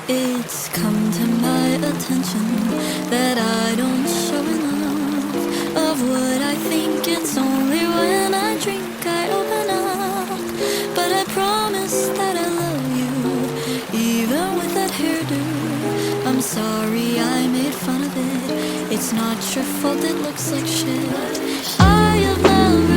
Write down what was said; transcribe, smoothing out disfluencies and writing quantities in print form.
It's come to my attention that I don't show enough of what I think. It's only when I drink I open up. But I promise that I love you, even with that hairdo. I'm sorry I made fun of it. It's not your fault, it looks like shit. I have never